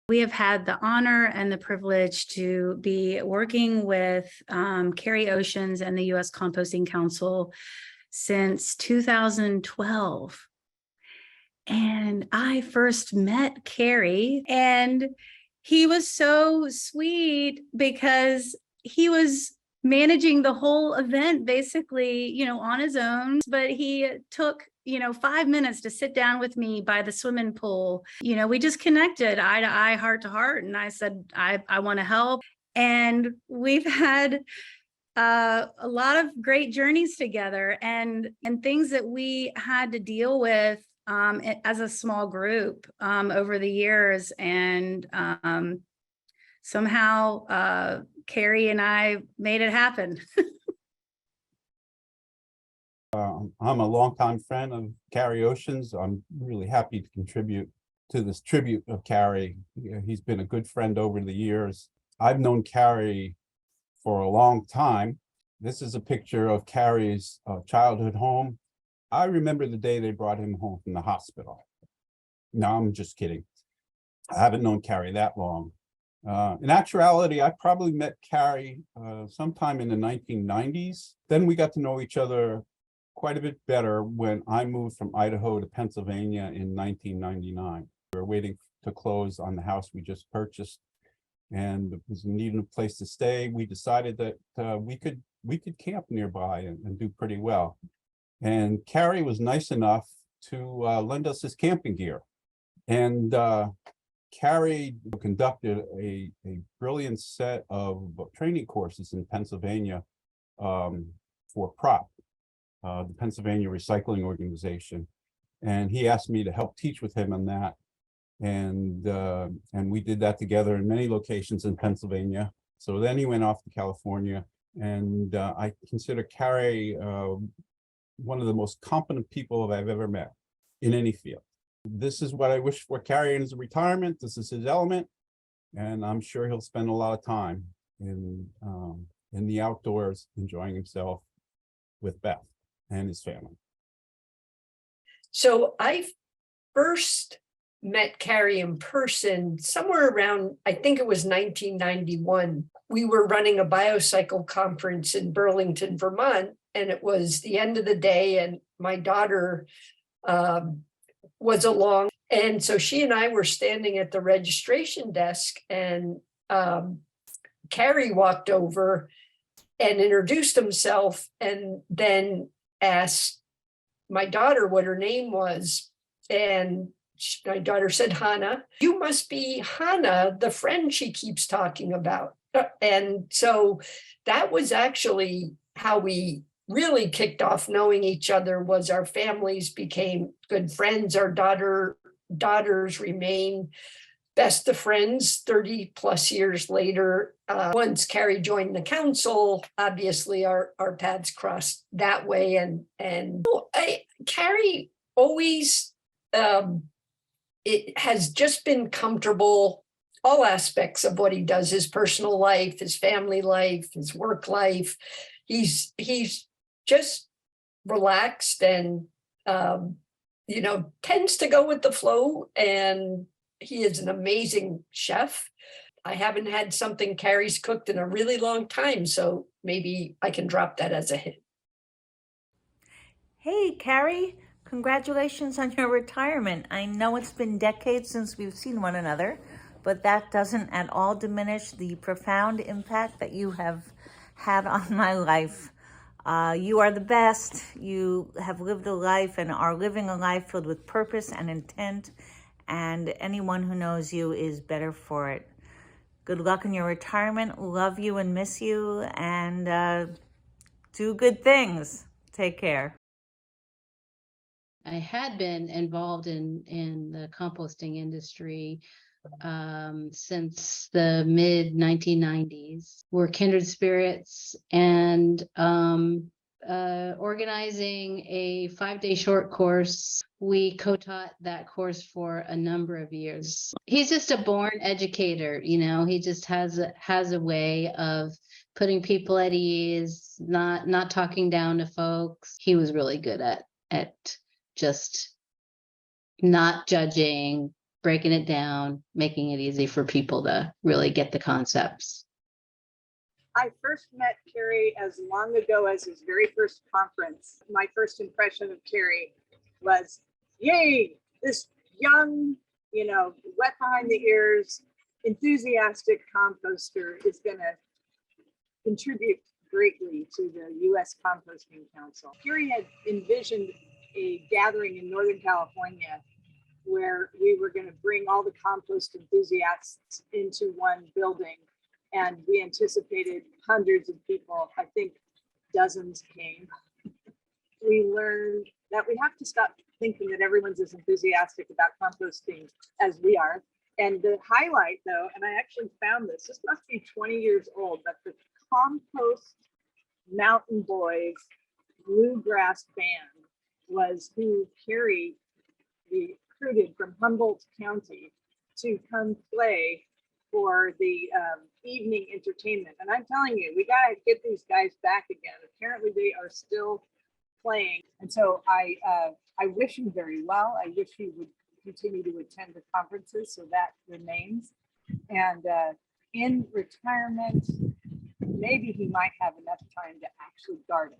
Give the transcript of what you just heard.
We have had the honor and the privilege to be working with Cary Oshins and the U.S. Composting Council since 2012. And I first met Cary, and he was so sweet because he was managing the whole event basically, on his own. But he took, 5 minutes to sit down with me by the swimming pool. We just connected eye to eye, heart to heart. And I said, I want to help. And we've had a lot of great journeys together and things that we had to deal with as a small group over the years. And somehow Cary and I made it happen. I'm a longtime friend of Cary Oshins. I'm really happy to contribute to this tribute of Cary. He's been a good friend over the years. I've known Cary for a long time. This is a picture of Cary's childhood home. I remember the day they brought him home from the hospital. No, I'm just kidding. I haven't known Cary that long. In actuality, I probably met Cary sometime in the 1990s. Then we got to know each other quite a bit better when I moved from Idaho to Pennsylvania in 1999. We were waiting to close on the house we just purchased and was in need of a place to stay. We decided that we could camp nearby and do pretty well. And Cary was nice enough to lend us his camping gear. And Cary conducted a brilliant set of training courses in Pennsylvania for PROP, the Pennsylvania Recycling Organization. And he asked me to help teach with him on that. And we did that together in many locations in Pennsylvania. So then he went off to California, and I consider Cary one of the most competent people I've ever met in any field. This is what I wish for Cary in his retirement. This is his element, and I'm sure he'll spend a lot of time in the outdoors, enjoying himself with Beth and his family. So I first met Cary in person somewhere around, I think it was 1991. We were running a biocycle conference in Burlington, Vermont, and it was the end of the day, and my daughter was along. And so she and I were standing at the registration desk, and Cary walked over and introduced himself, and then asked my daughter what her name was. And my daughter said, Hannah. You must be Hannah, the friend she keeps talking about. And so that was actually how we really kicked off knowing each other, was our families became good friends. Our daughters remain best of friends 30 plus years later. Once Cary joined the council, obviously our paths crossed that way. And Cary always, it has just been comfortable, all aspects of what he does, his personal life, his family life, his work life. He's just relaxed and, tends to go with the flow. And he is an amazing chef. I haven't had something Cary's cooked in a really long time, so maybe I can drop that as a hint. Hey, Cary, congratulations on your retirement. I know it's been decades since we've seen one another, but that doesn't at all diminish the profound impact that you have had on my life. You are the best. You have lived a life and are living a life filled with purpose and intent, and anyone who knows you is better for it. Good luck in your retirement. Love you and miss you, and do good things. Take care. I had been involved in the composting industry since the mid 1990s. We're kindred spirits, and organizing a 5-day short course. We co-taught that course for a number of years. He's just a born educator, he just has a way of putting people at ease, not talking down to folks. He was really good at just not judging, breaking it down, making it easy for people to really get the concepts. I first met Cary as long ago as his very first conference. My first impression of Cary was, yay, this young, wet behind the ears, enthusiastic composter is going to contribute greatly to the U.S. Composting Council. Cary had envisioned a gathering in Northern California where we were going to bring all the compost enthusiasts into one building. And we anticipated hundreds of people. I think dozens came. We learned that we have to stop thinking that everyone's as enthusiastic about composting as we are. And the highlight, though, and I actually found this must be 20 years old, but the Compost Mountain Boys Bluegrass Band was who Cary recruited from Humboldt County to come play for the evening entertainment. And I'm telling you, we got to get these guys back again. Apparently they are still playing. And so I wish him very well. I wish he would continue to attend the conferences, so that remains. And in retirement, maybe he might have enough time to actually garden.